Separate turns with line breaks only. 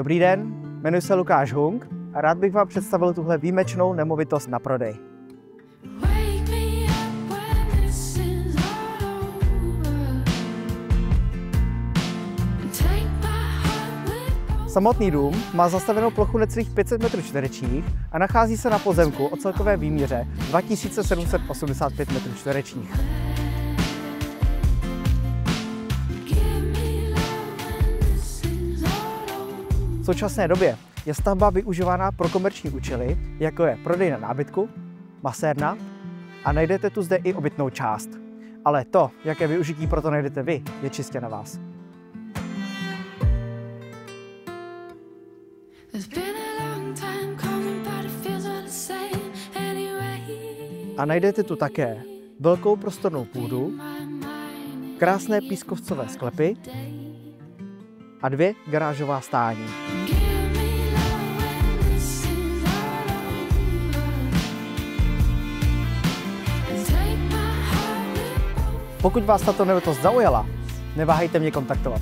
Dobrý den, jmenuji se Lukáš Hung a rád bych vám představil tuhle výjimečnou nemovitost na prodej. Samotný dům má zastavenou plochu necelých 500 m2 a nachází se na pozemku o celkové výměře 2785 m2. V současné době je stavba využívána pro komerční účely, jako je prodej na nábytku, masérna a najdete tu zde i obytnou část. Ale to, jaké využití proto najdete vy, je čistě na vás. A najdete tu také velkou prostornou půdu, krásné pískovcové sklepy a 2 garážová stání. Pokud vás tato nemovitost zaujala, neváhejte mě kontaktovat.